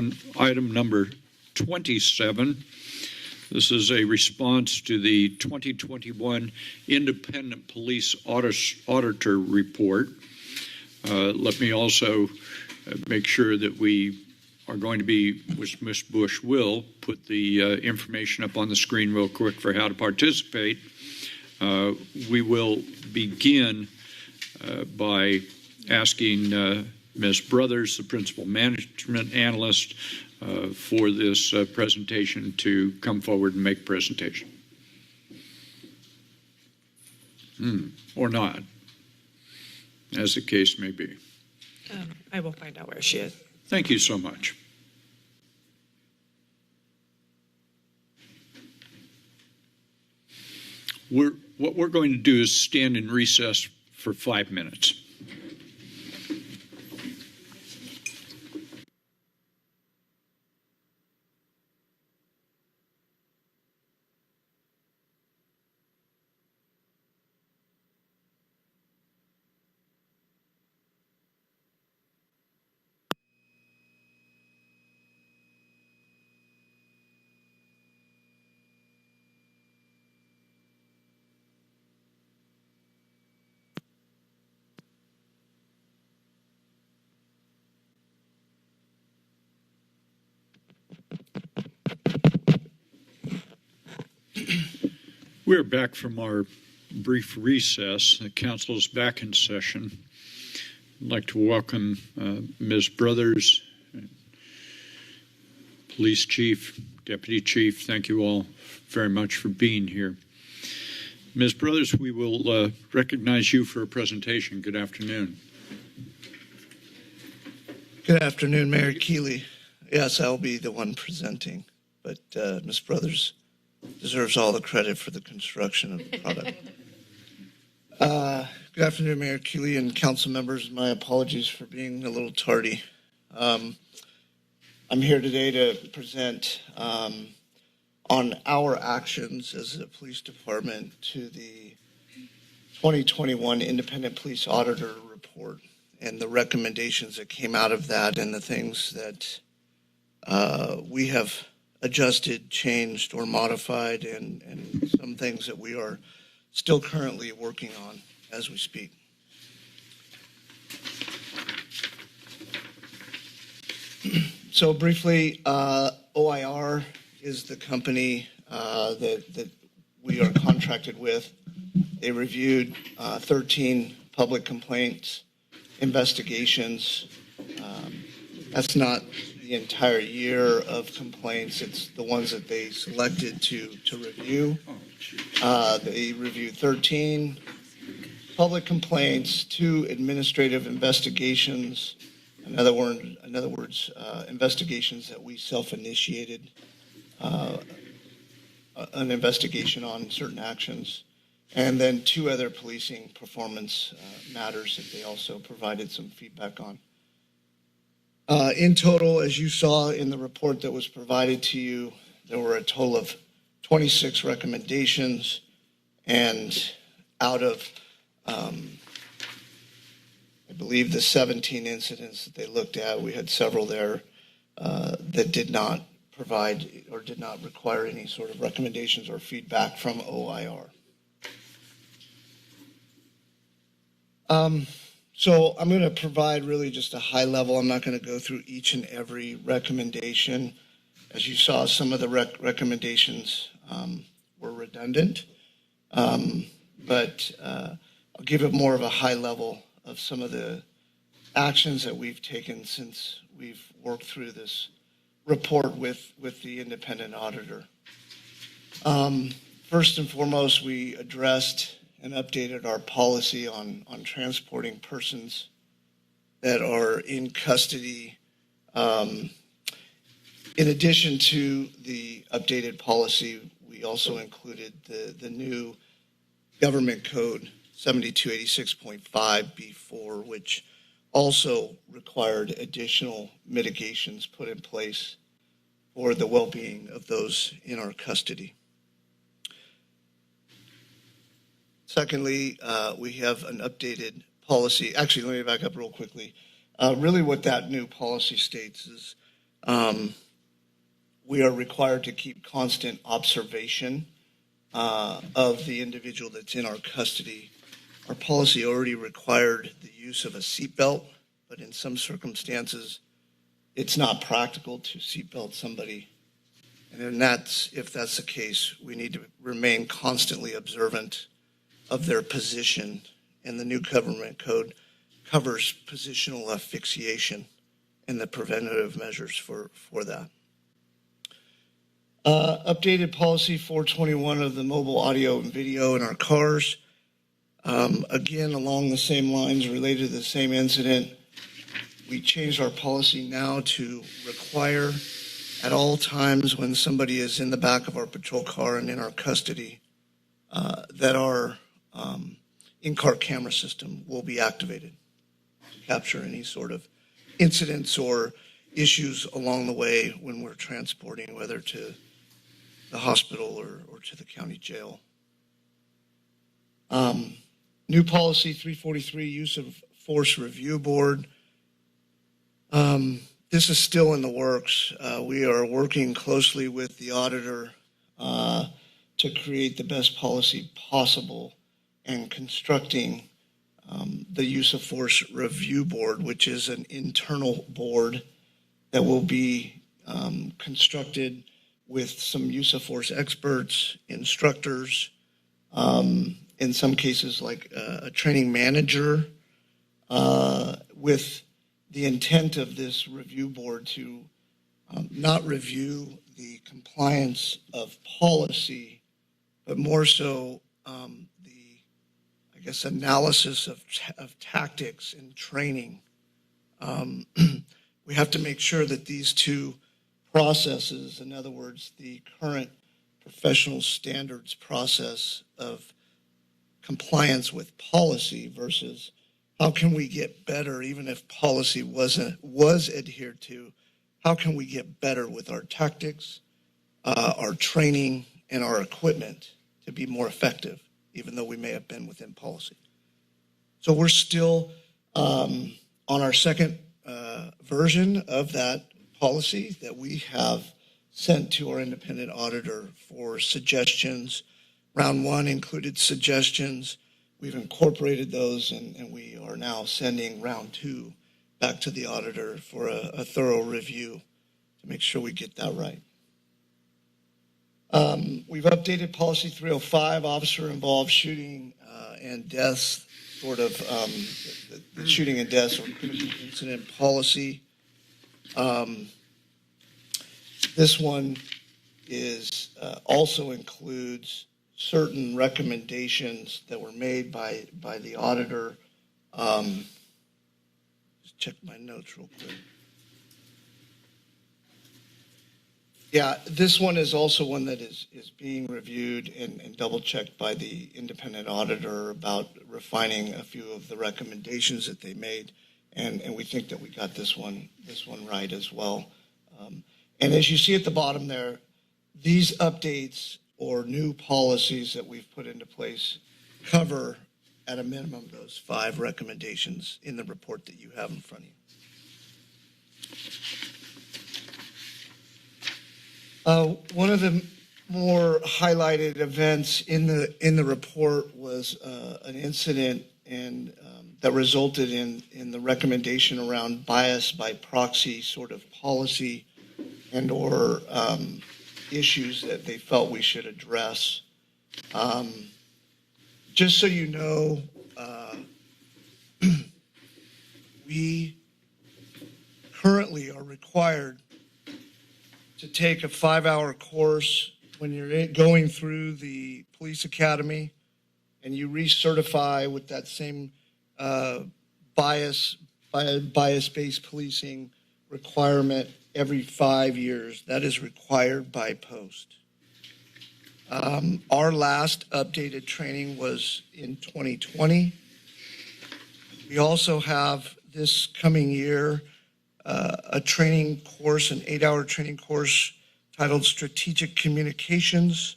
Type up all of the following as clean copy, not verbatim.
on item number 27. This is a response to the 2021 Independent Police Auditor report. Let me also make sure that we are going to be, which Ms. Bush will, put the information up on the screen real quick for how to participate. We will begin by asking Ms. Brothers, the Principal Management Analyst, for this presentation to come forward and make a presentation. Or not, as the case may be. I will find out where she is. Thank you so much. What we're going to do is stand in recess for 5 minutes. We're back from our brief recess. The council is back in session. I'd like to welcome Ms. Brothers, Police Chief, Deputy Chief. Thank you all very much for being here. Ms. Brothers, we will recognize you for a presentation. Good afternoon. Good afternoon, Mayor Keeley. Yes, I'll be the one presenting, but Ms. Brothers deserves all the credit for the construction of the product. Good afternoon, Mayor Keeley and council members. My apologies for being a little tardy. I'm here today to present on our actions as a police department to the 2021 Independent Police Auditor report and the recommendations that came out of that and the things that we have adjusted, changed, or modified, and some things that we are still currently working on as we speak. So briefly, OIR is the company that we are contracted with. They reviewed 13 public complaints, investigations. That's not the entire year of complaints. It's the ones that they selected to review. They reviewed 13 public complaints, 2 administrative investigations. In other words, investigations that we self-initiated, an investigation on certain actions, and then 2 other policing performance matters that they also provided some feedback on. In total, as you saw in the report that was provided to you, there were a total of 26 recommendations, and out of, I believe, the 17 incidents that they looked at, we had several there that did not provide or did not require any sort of recommendations or feedback from OIR. So I'm going to provide really just a high level. I'm not going to go through each and every recommendation. As you saw, some of the recommendations were redundant, but I'll give it more of a high level of some of the actions that we've taken since we've worked through this report with the independent auditor. First and foremost, we addressed and updated our policy on transporting persons that are in custody. In addition to the updated policy, we also included the new government code 7286.5B4, which also required additional mitigations put in place for the well-being of those in our custody. Secondly, we have an updated policy. Actually, let me back up real quickly. Really what that new policy states is We are required to keep constant observation of the individual that's in our custody. Our policy already required the use of a seatbelt, but in some circumstances, it's not practical to seatbelt somebody. And if that's the case, we need to remain constantly observant of their position. And the new government code covers positional asphyxiation and the preventative measures for that. Updated policy 421 of the mobile audio and video in our cars. Again, along the same lines related to the same incident, we changed our policy now to require at all times when somebody is in the back of our patrol car and in our custody, that our in-car camera system will be activated to capture any sort of incidents or issues along the way when we're transporting, whether to the hospital or to the county jail. New policy 343, use of force review board. This is still in the works. We are working closely with the auditor to create the best policy possible and constructing the use of force review board, which is an internal board that will be constructed with some use of force experts, instructors, in some cases like a training manager, with the intent of this review board to not review the compliance of policy, but more so the, I guess, analysis of tactics and training. We have to make sure that these two processes, in other words, the current professional standards process of compliance with policy versus how can we get better, even if policy was adhered to, how can we get better with our tactics, our training, and our equipment to be more effective, even though we may have been within policy. So we're still on our second version of that policy that we have sent to our independent auditor for suggestions. Round one included suggestions. We've incorporated those, and we are now sending round two back to the auditor for a thorough review to make sure we get that right. We've updated policy 305, officer-involved shooting and deaths, sort of the shooting and deaths or critical incident policy. This one is also includes certain recommendations that were made by the auditor. Just check my notes real quick. Yeah, this one is also one that is being reviewed and double checked by the independent auditor about refining a few of the recommendations that they made, and we think that we got this one right as well. And as you see at the bottom there, these updates or new policies that we've put into place cover at a minimum those 5 recommendations in the report that you have in front of you. One of the more highlighted events in the report was an incident and that resulted in the recommendation around bias by proxy sort of policy and or issues that they felt we should address. Just so you know, we currently are required to take a 5-hour course when you're going through the police academy and you recertify with that same bias-based policing requirement every 5 years. That is required by post. Our last updated training was in 2020. We also have this coming year a training course, an 8-hour training course titled Strategic Communications,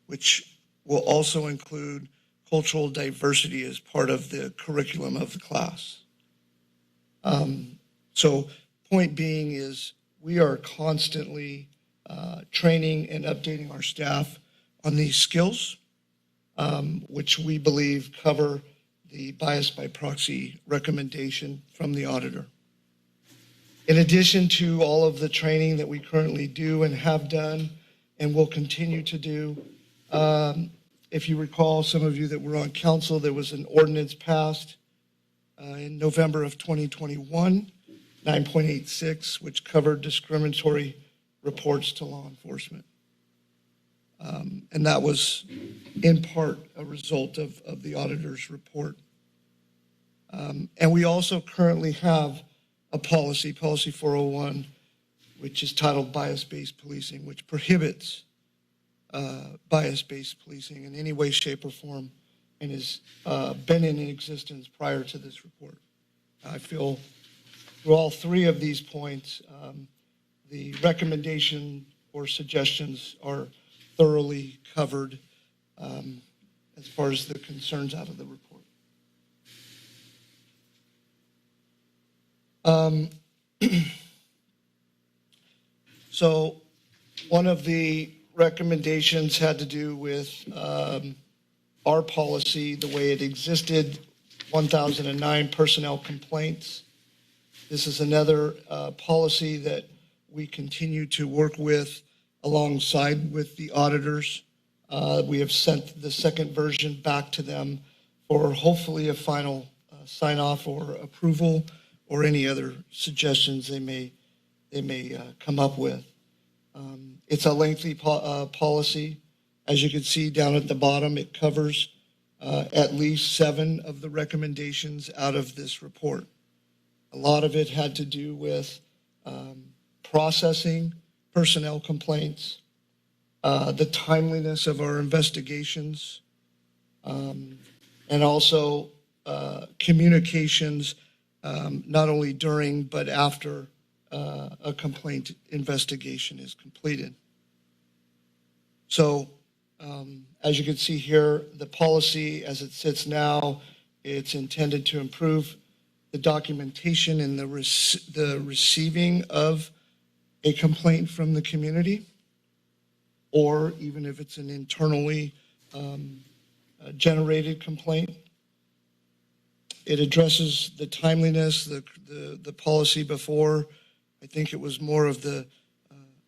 which will also include cultural diversity as part of the curriculum of the class. So point being is we are constantly training and updating our staff on these skills, which we believe cover the bias by proxy recommendation from the auditor. In addition to all of the training that we currently do and have done and will continue to do, if you recall, some of you that were on council, there was an ordinance passed in November of 2021, 9.86, which covered discriminatory reports to law enforcement. And that was in part a result of the auditor's report. And we also currently have a policy 401, which is titled bias-based policing, which prohibits bias-based policing in any way, shape, or form, and has been in existence prior to this report. I feel through all three of these points, the recommendation or suggestions are thoroughly covered as far as the concerns out of the report. So one of the recommendations had to do with our policy, the way it existed, 1009 personnel complaints. This is another policy that we continue to work with alongside with the auditors. We have sent the second version back to them for hopefully a final sign off or approval or any other suggestions they may come up with. It's a lengthy policy. As you can see down at the bottom, it covers at least 7 of the recommendations out of this report. A lot of it had to do with processing personnel complaints, the timeliness of our investigations, and also communications not only during but after a complaint investigation is completed. So as you can see here, the policy as it sits now, it's intended to improve the documentation and the receiving of a complaint from the community, or even if it's an internally generated complaint. It addresses the timeliness, the policy before. I think it was more of the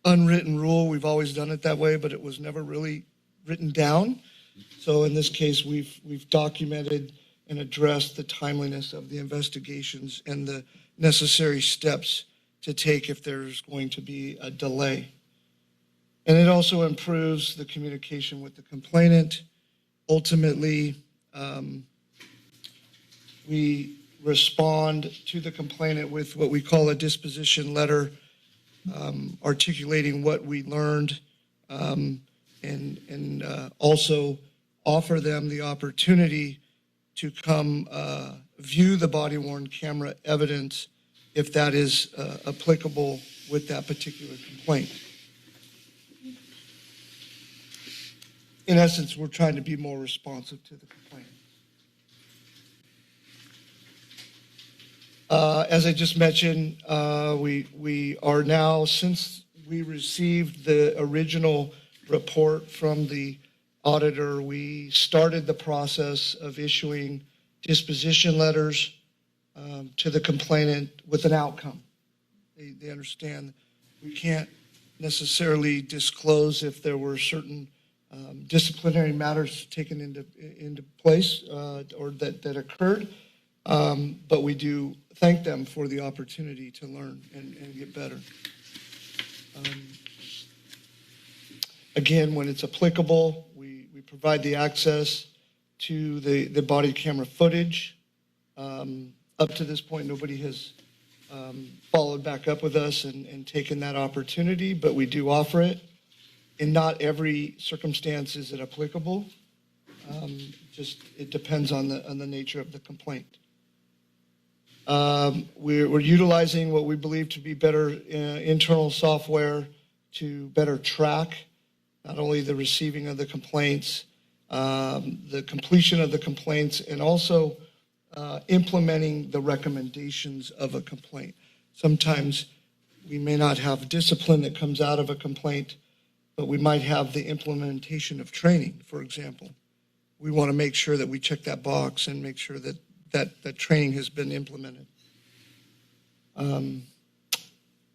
unwritten rule. We've always done it that way, but it was never really written down. So in this case, we've documented and addressed the timeliness of the investigations and the necessary steps to take if there's going to be a delay. And it also improves the communication with the complainant. Ultimately, we respond to the complainant with what we call a disposition letter, articulating what we learned, and also offer them the opportunity to come view the body-worn camera evidence if that is applicable with that particular complaint. In essence, we're trying to be more responsive to the complaint. As I just mentioned, we are now, since we received the original report from the auditor, we started the process of issuing disposition letters to the complainant with an outcome. They understand we can't necessarily disclose if there were certain disciplinary matters taken into place or that occurred, but we do thank them for the opportunity to learn and get better. Again, when it's applicable, we provide the access to the body camera footage. Up to this point, nobody has followed back up with us and taken that opportunity, but we do offer it. In not every circumstance is it applicable. Just it depends on the nature of the complaint. We're utilizing what we believe to be better internal software to better track not only the receiving of the complaints, the completion of the complaints, and also implementing the recommendations of a complaint. Sometimes we may not have discipline that comes out of a complaint, but we might have the implementation of training, for example. We want to make sure that we check that box and make sure that that training has been implemented.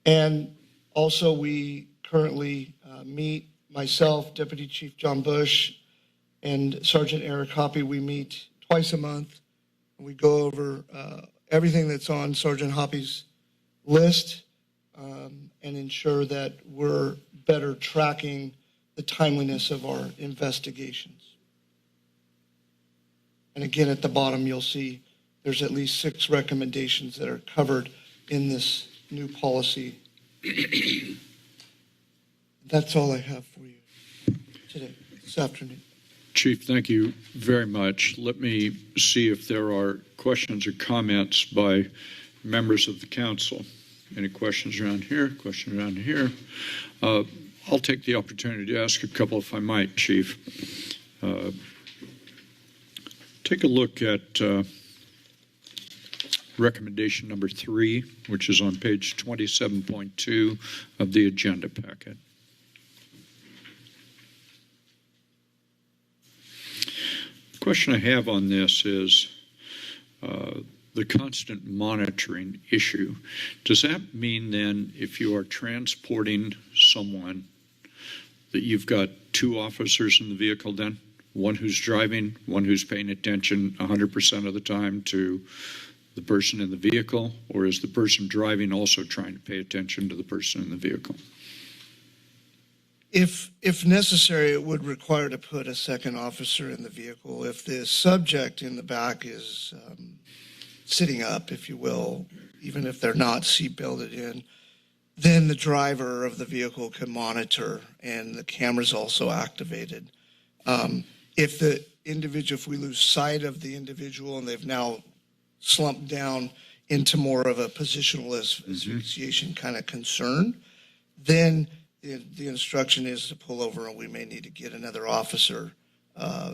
And also, we currently meet, myself, Deputy Chief John Bush, and Sergeant Eric Hoppy. We meet twice a month. We go over everything that's on Sergeant Hoppy's list and ensure that we're better tracking the timeliness of our investigations. And again, at the bottom, you'll see there's at least 6 recommendations that are covered in this new policy. That's all I have for you today, this afternoon. Chief, thank you very much. Let me see if there are questions or comments by members of the council. Any questions around here? Questions around here? I'll take the opportunity to ask a couple if I might, Chief. Take a look at recommendation number 3, which is on page 27.2 of the agenda packet. The question I have on this is the constant monitoring issue. Does that mean then if you are transporting someone that you've got 2 officers in the vehicle then? One who's driving, one who's paying attention 100% of the time to the person in the vehicle, or is the person driving also trying to pay attention to the person in the vehicle? If necessary, it would require to put a second officer in the vehicle. If the subject in the back is sitting up, if you will, even if they're not seatbelted in, then the driver of the vehicle can monitor, and the camera's also activated. If we lose sight of the individual and they've now slumped down into more of a positional asphyxiation kind of concern, then the instruction is to pull over, and we may need to get another officer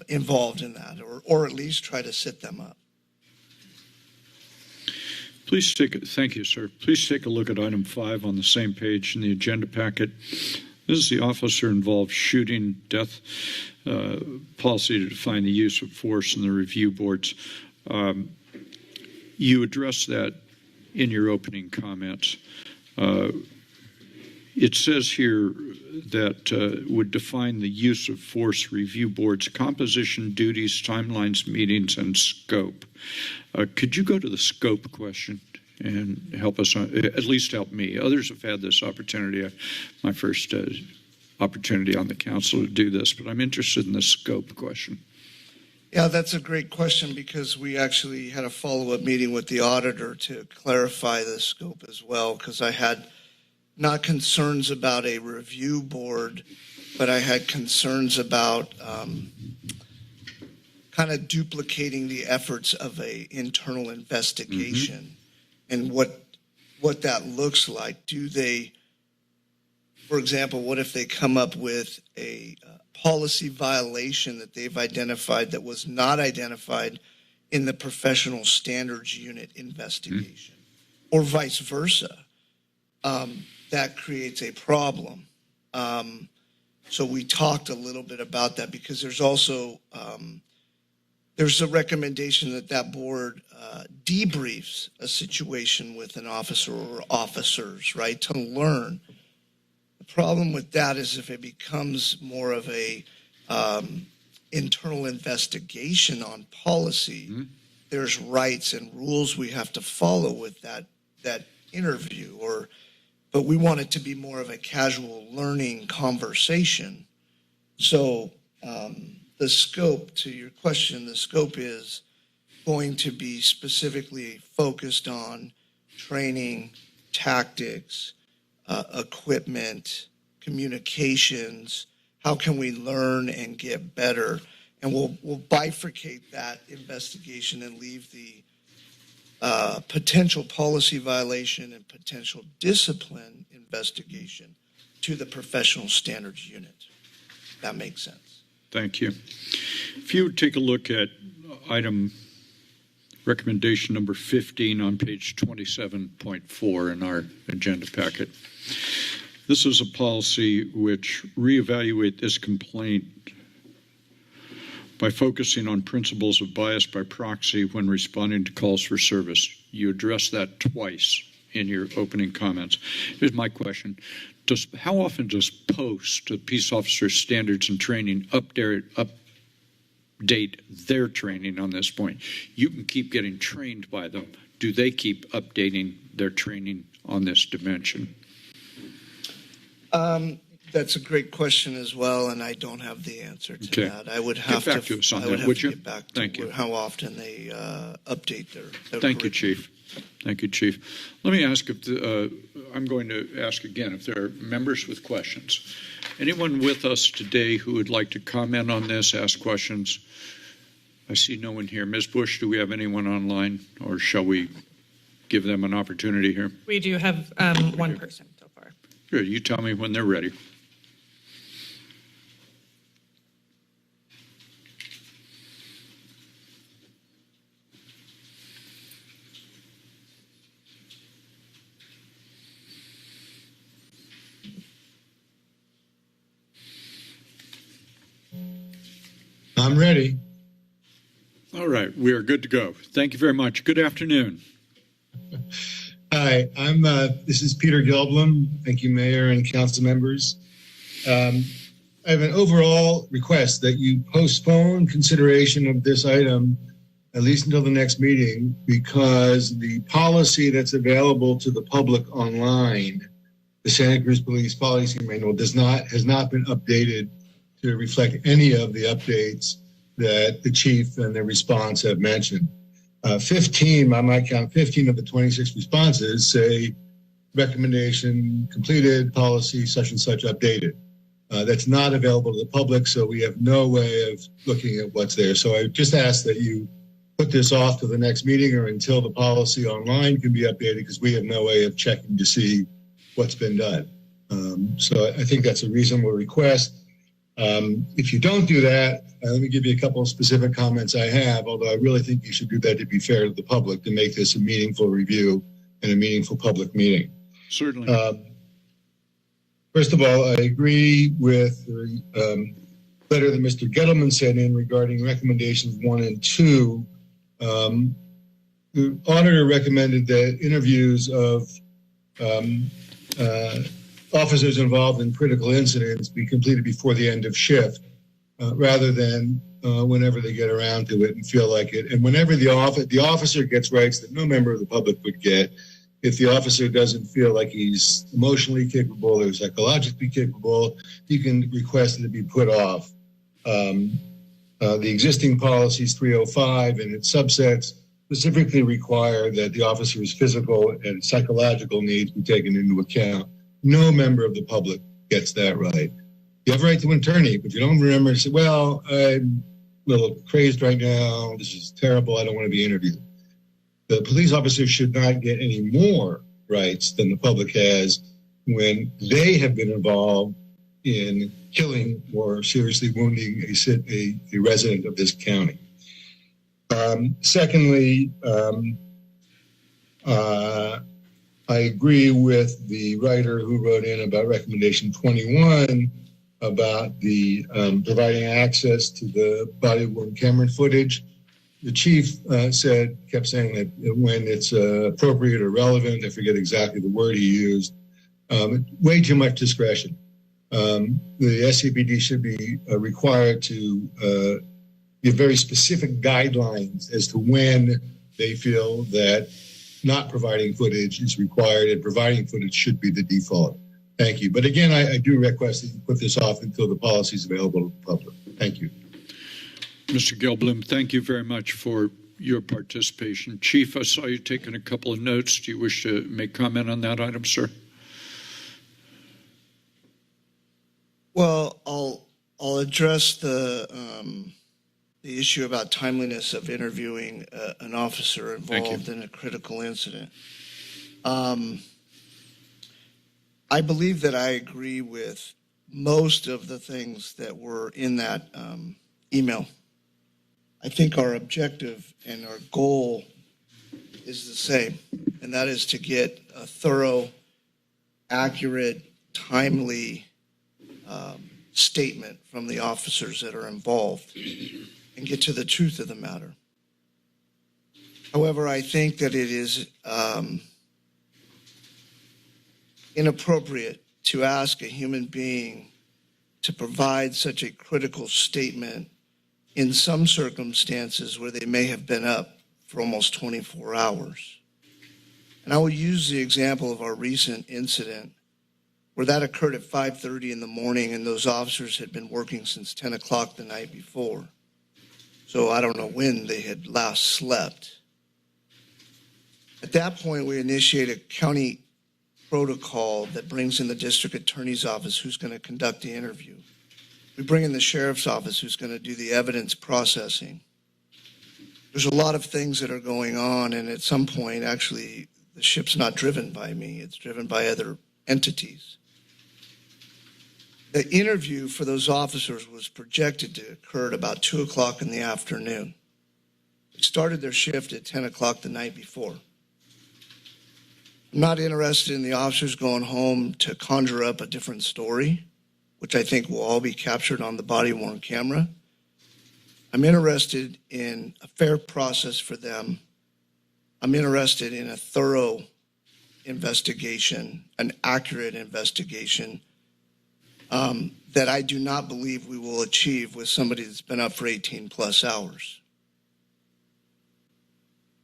involved in that, or at least try to sit them up. Thank you, sir. Please take a look at item 5 on the same page in the agenda packet. This is the officer-involved shooting death policy to define the use of force in the review boards. You addressed that in your opening comments. It says here that would define the use of force review boards, composition, duties, timelines, meetings, and scope. Could you go to the scope question and help us, at least help me? Others have had this opportunity, my first opportunity on the council to do this, but I'm interested in the scope question. Yeah, that's a great question, because we actually had a follow-up meeting with the auditor to clarify the scope as well, because I had not concerns about a review board, but I had concerns about kind of duplicating the efforts of a internal investigation and what that looks like. Do they, for example, what if they come up with a policy violation that they've identified that was not identified in the professional standards unit investigation, or vice versa? That creates a problem. So we talked a little bit about that, because there's also there's a recommendation that board debriefs a situation with an officer or officers, right, to learn. The problem with that is if it becomes more of a internal investigation on policy, there's rights and rules we have to follow with that interview, but we want it to be more of a casual learning conversation. So the scope, to your question, the scope is going to be specifically focused on training, tactics, equipment, communications. How can we learn and get better? And we'll bifurcate that investigation and leave the potential policy violation and potential discipline investigation to the professional standards unit. That makes sense. Thank you. If you would take a look at item recommendation number 15 on page 27.4 in our agenda packet. This is a policy which reevaluate this complaint by focusing on principles of bias by proxy when responding to calls for service. You addressed that twice in your opening comments. Here's my question. How often does POST, the Peace Officer Standards and Training, update their training on this point? You can keep getting trained by them. Do they keep updating their training on this dimension? That's a great question as well, and I don't have the answer to that. I would have get back to us on that, would you? Get back to Thank you. How often they update their Thank you, Chief. Thank you, Chief. Let me ask if I'm going to ask again if there are members with questions. Anyone with us today who would like to comment on this, ask questions? I see no one here. Ms. Bush, do we have anyone online, or shall we give them an opportunity here? We do have one person so far. Good. You tell me when they're ready. I'm ready. All right, we are good to go. Thank you very much. Good afternoon. Hi, this is Peter Gelblum. Thank you, Mayor and council members. I have an overall request that you postpone consideration of this item at least until the next meeting, because the policy that's available to the public online, the Santa Cruz Police Policy Manual, has not been updated to reflect any of the updates that the chief and the response have mentioned. 15, by my count, 15 of the 26 responses say recommendation completed, policy such and such updated. That's not available to the public, so we have no way of looking at what's there. So I just ask that you put this off to the next meeting or until the policy online can be updated, because we have no way of checking to see what's been done. So I think that's a reasonable request. If you don't do that, let me give you a couple of specific comments I have, although I really think you should do that to be fair to the public, to make this a meaningful review and a meaningful public meeting. Certainly. First of all, I agree with the letter that Mr. Gettleman sent in regarding recommendations 1 and 2. The auditor recommended that interviews of officers involved in critical incidents be completed before the end of shift, rather than whenever they get around to it and feel like it. And whenever the officer gets rights that no member of the public would get, if the officer doesn't feel like he's emotionally capable or psychologically capable, you can request that it be put off. The existing policies 305 and its subsets specifically require that the officer's physical and psychological needs be taken into account. No member of the public gets that right. You have a right to an attorney, but you don't remember to say, well, I'm a little crazed right now. This is terrible. I don't want to be interviewed. The police officer should not get any more rights than the public has when they have been involved in killing or seriously wounding a resident of this county. Secondly, I agree with the writer who wrote in about recommendation 21 about the providing access to the body-worn camera footage. The chief kept saying that when it's appropriate or relevant, I forget exactly the word he used, way too much discretion. The SCPD should be required to give very specific guidelines as to when they feel that not providing footage is required, and providing footage should be the default. Thank you. But again, I do request that you put this off until the policy is available to the public. Thank you. Mr. Gelblum, thank you very much for your participation. Chief, I saw you taking a couple of notes. Do you wish to make comment on that item, sir? Well, I'll address the issue about timeliness of interviewing an officer involved in a critical incident. I believe that I agree with most of the things that were in that email. I think our objective and our goal is the same, and that is to get a thorough, accurate, timely statement from the officers that are involved and get to the truth of the matter. However, I think that it is inappropriate to ask a human being to provide such a critical statement in some circumstances where they may have been up for almost 24 hours. And I will use the example of our recent incident where that occurred at 5:30 in the morning and those officers had been working since 10 o'clock the night before. So I don't know when they had last slept. At that point, we initiate a county protocol that brings in the district attorney's office who's going to conduct the interview. We bring in the sheriff's office who's going to do the evidence processing. There's a lot of things that are going on, and at some point, actually, the ship's not driven by me. It's driven by other entities. The interview for those officers was projected to occur at about 2 o'clock in the afternoon. They started their shift at 10 o'clock the night before. I'm not interested in the officers going home to conjure up a different story, which I think will all be captured on the body-worn camera. I'm interested in a fair process for them. I'm interested in a thorough investigation, an accurate investigation that I do not believe we will achieve with somebody that's been up for 18 plus hours.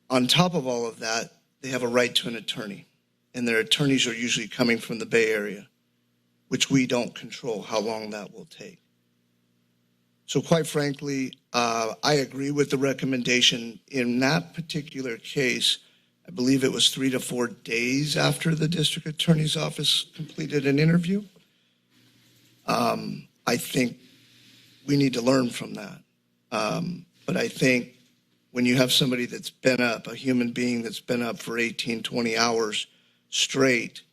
On top of all of that, they have a right to an attorney, and their attorneys are usually coming from the Bay Area, which we don't control how long that will take. So quite frankly, I agree with the recommendation. In that particular case, I believe it was 3 to 4 days after the district attorney's office completed an interview. I think we need to learn from that. But I think when you have somebody that's been up, a human being that's been up for 18, 20 hours straight,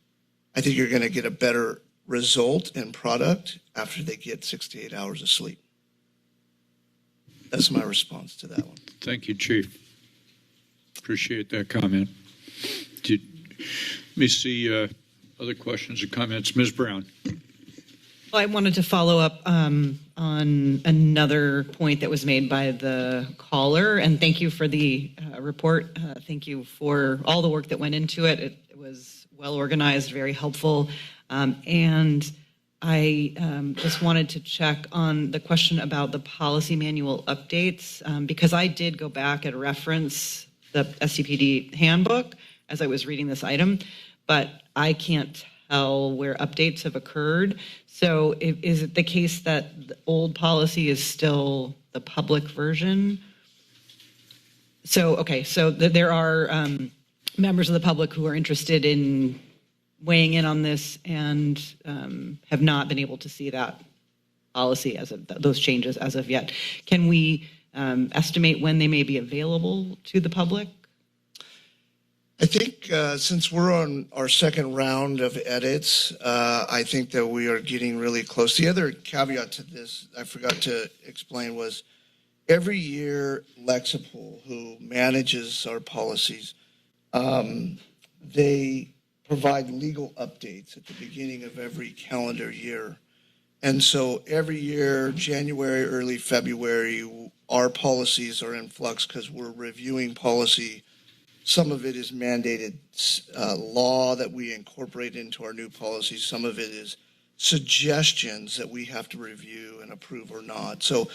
I think you're going to get a better result and product after they get 6 to 8 hours of sleep. That's my response to that one. Thank you, Chief. Appreciate that comment. Let me see other questions or comments. Ms. Brown. Well, I wanted to follow up on another point that was made by the caller, and thank you for the report. Thank you for all the work that went into it. It was well organized, very helpful. And I just wanted to check on the question about the policy manual updates, because I did go back and reference the SCPD handbook as I was reading this item, but I can't tell where updates have occurred. So is it the case that the old policy is still the public version? So, okay, so there are members of the public who are interested in weighing in on this and have not been able to see that policy as of those changes as of yet. Can we estimate when they may be available to the public? I think since we're on our second round of edits, I think that we are getting really close. The other caveat to this I forgot to explain was every year Lexipol, who manages our policies, they provide legal updates at the beginning of every calendar year. And so every year, January, early February, our policies are in flux because we're reviewing policy. Some of it is mandated law that we incorporate into our new policies. Some of it is suggestions that we have to review and approve or not. So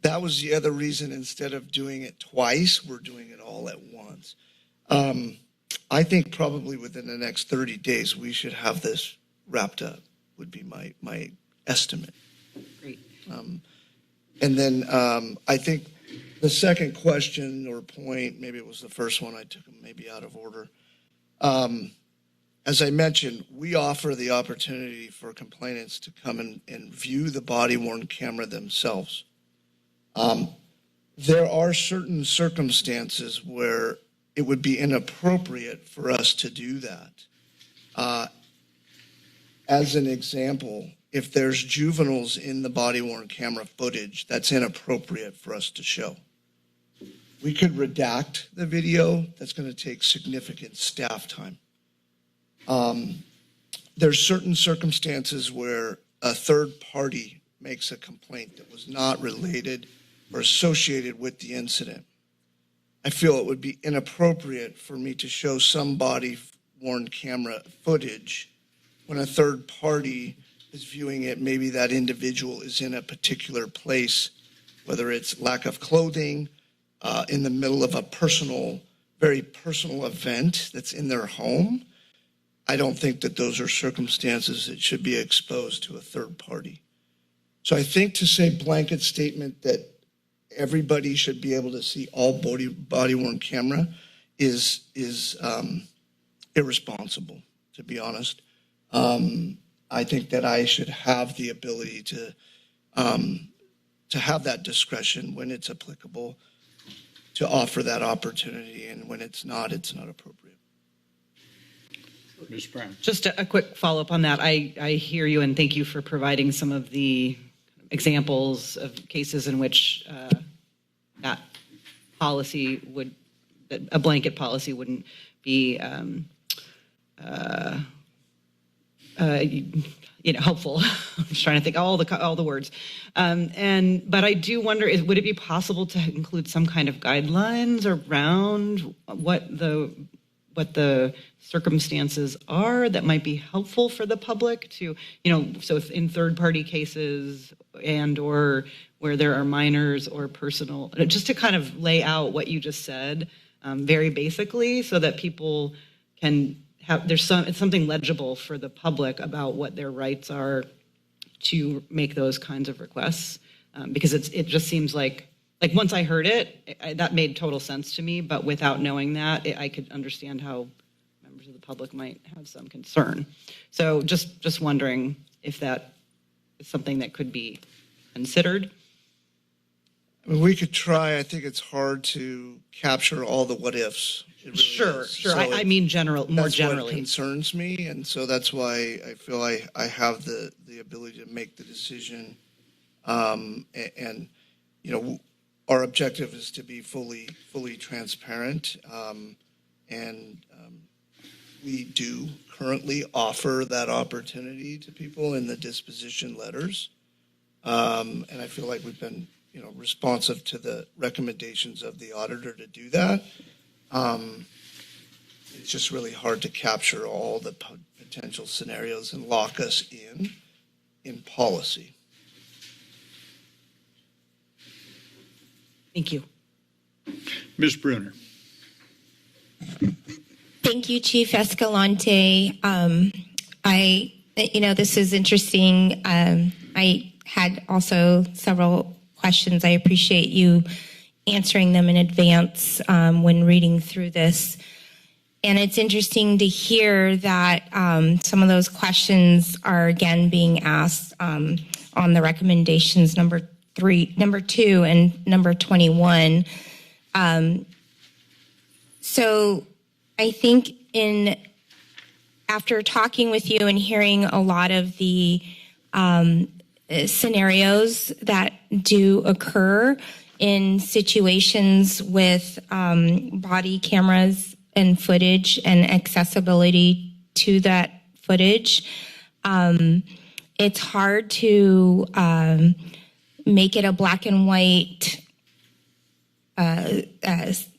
that was the other reason, instead of doing it twice, we're doing it all at once. I think probably within the next 30 days, we should have this wrapped up, would be my estimate. Great. And then I think the second question or point, maybe it was the first one, I took them maybe out of order. As I mentioned, we offer the opportunity for complainants to come and view the body-worn camera themselves. There are certain circumstances where it would be inappropriate for us to do that. As an example, if there's juveniles in the body-worn camera footage, that's inappropriate for us to show. We could redact the video. That's going to take significant staff time. There's certain circumstances where a third party makes a complaint that was not related or associated with the incident. I feel it would be inappropriate for me to show some body-worn camera footage when a third party is viewing it. Maybe that individual is in a particular place, whether it's lack of clothing, in the middle of a very personal event that's in their home. I don't think that those are circumstances that should be exposed to a third party. So I think to say blanket statement that everybody should be able to see all body-worn camera is irresponsible, to be honest. I think that I should have the ability to have that discretion when it's applicable, to offer that opportunity, and when it's not appropriate. Ms. Brown. Just a quick follow-up on that. I hear you, and thank you for providing some of the examples of cases in which that policy that a blanket policy wouldn't be helpful. I'm just trying to think all the words. But I do wonder, would it be possible to include some kind of guidelines around what the circumstances are that might be helpful for the public to, so if in third-party cases or where there are minors or personal, just to kind of lay out what you just said very basically, so that people can it's something legible for the public about what their rights are to make those kinds of requests, because it just seems like once I heard it, that made total sense to me, but without knowing that, I could understand how members of the public might have some concern. So just wondering if that is something that could be considered. I mean, we could try. I think it's hard to capture all the what ifs. It really Sure. is. So I mean more that's generally. what concerns me, and so that's why I feel I have the ability to make the decision. And our objective is to be fully transparent, and we do currently offer that opportunity to people in the disposition letters, and I feel like we've been responsive to the recommendations of the auditor to do that. It's just really hard to capture all the potential scenarios and lock us in policy. Thank you. Ms. Brunner. Thank you, Chief Escalante. This is interesting. I had also several questions. I appreciate you answering them in advance when reading through this. And it's interesting to hear that some of those questions are again being asked on the recommendations number 2, and number 21. So I think after talking with you and hearing a lot of the scenarios that do occur in situations with body cameras and footage and accessibility to that footage, it's hard to make it a black and white list.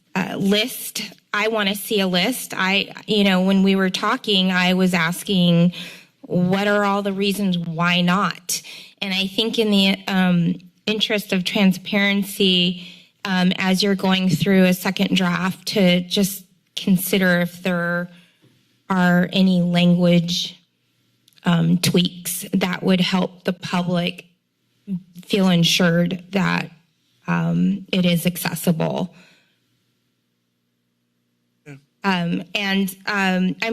I want to see a list. When we were talking, I was asking, what are all the reasons why not? And I think in the interest of transparency, as you're going through a second draft, to just consider if there are any language tweaks that would help the public feel ensured that it is accessible. I'm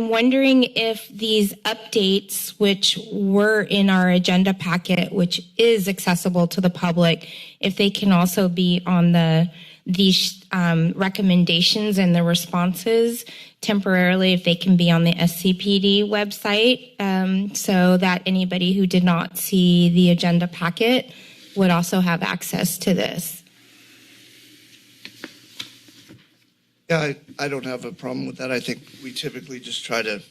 wondering if these updates, which were in our agenda packet, which is accessible to the public, if they can also be on these recommendations and the responses temporarily, if they can be on the SCPD website, so that anybody who did not see the agenda packet would also have access to this. Yeah, I don't have a problem with that. I think we typically just try to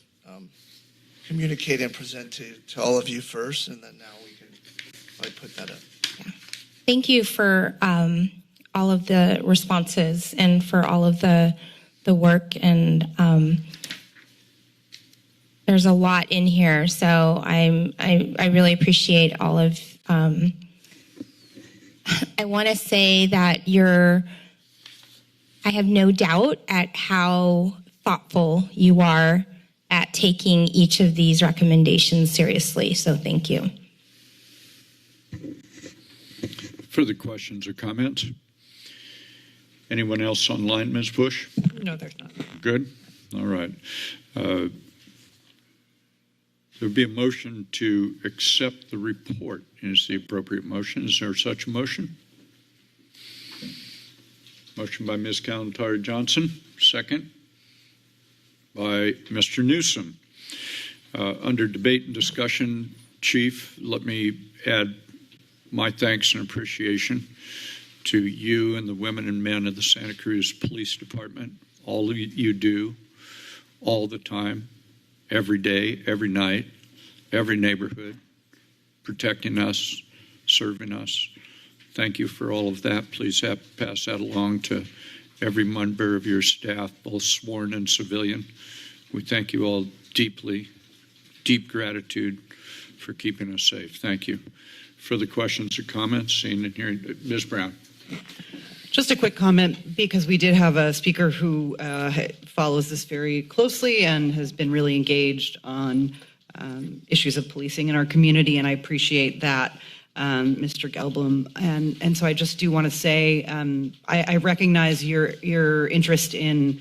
communicate and present to all of you first, and then now we can probably put that up. Thank you for all of the responses and for all of the work. And there's a lot in here, so I really appreciate all of. I want to say that I have no doubt at how thoughtful you are at taking each of these recommendations seriously. So thank you. Further questions or comments? Anyone else online, Ms. Bush? No, there's not. Good. All right. There would be a motion to accept the report. Is the appropriate motion? Is there such a motion? Motion by Ms. Kalantari-Johnson, second by Mr. Newsom. Under debate and discussion, Chief, let me add my thanks and appreciation to you and the women and men of the Santa Cruz Police Department. All you do, all the time, every day, every night, every neighborhood, protecting us, serving us. Thank you for all of that. Please pass that along to every member of your staff, both sworn and civilian. We thank you all deeply, deep gratitude for keeping us safe. Thank you. Further questions or comments? Seeing and hearing. Ms. Brown. Just a quick comment, because we did have a speaker who follows this very closely and has been really engaged on issues of policing in our community, and I appreciate that, Mr. Gelblum. And so I just do want to say I recognize your interest in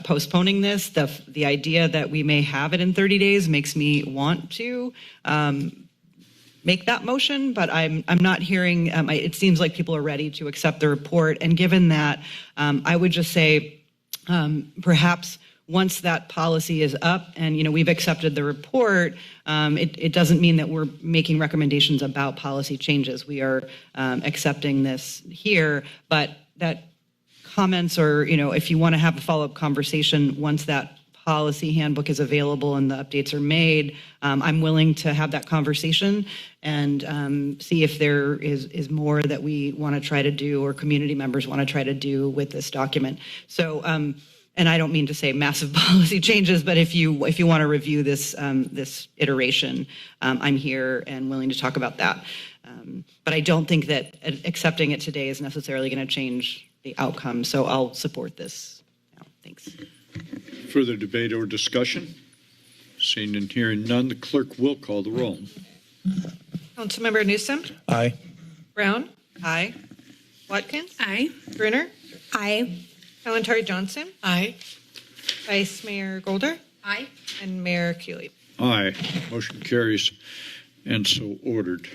postponing this. The idea that we may have it in 30 days makes me want to make that motion, but I'm not hearing, it seems like people are ready to accept the report. And given that, I would just say perhaps once that policy is up and, we've accepted the report, it doesn't mean that we're making recommendations about policy changes. We are accepting this here, but that comments or, if you want to have a follow-up conversation once that policy handbook is available and the updates are made, I'm willing to have that conversation and see if there is more that we want to try to do or community members want to try to do with this document. So, and I don't mean to say massive policy changes, but if you want to review this this iteration, I'm here and willing to talk about that. But I don't think that accepting it today is necessarily going to change the outcome. So I'll support this now. Thanks. Further debate or discussion? Seeing and hearing none, the clerk will call the roll. Councilmember Newsom? Aye. Brown? Aye. Watkins? Aye. Brunner? Aye. Kalantari-Johnson? Aye. Vice Mayor Golder? Aye. And Mayor Cooley. Aye. Motion carries and so ordered.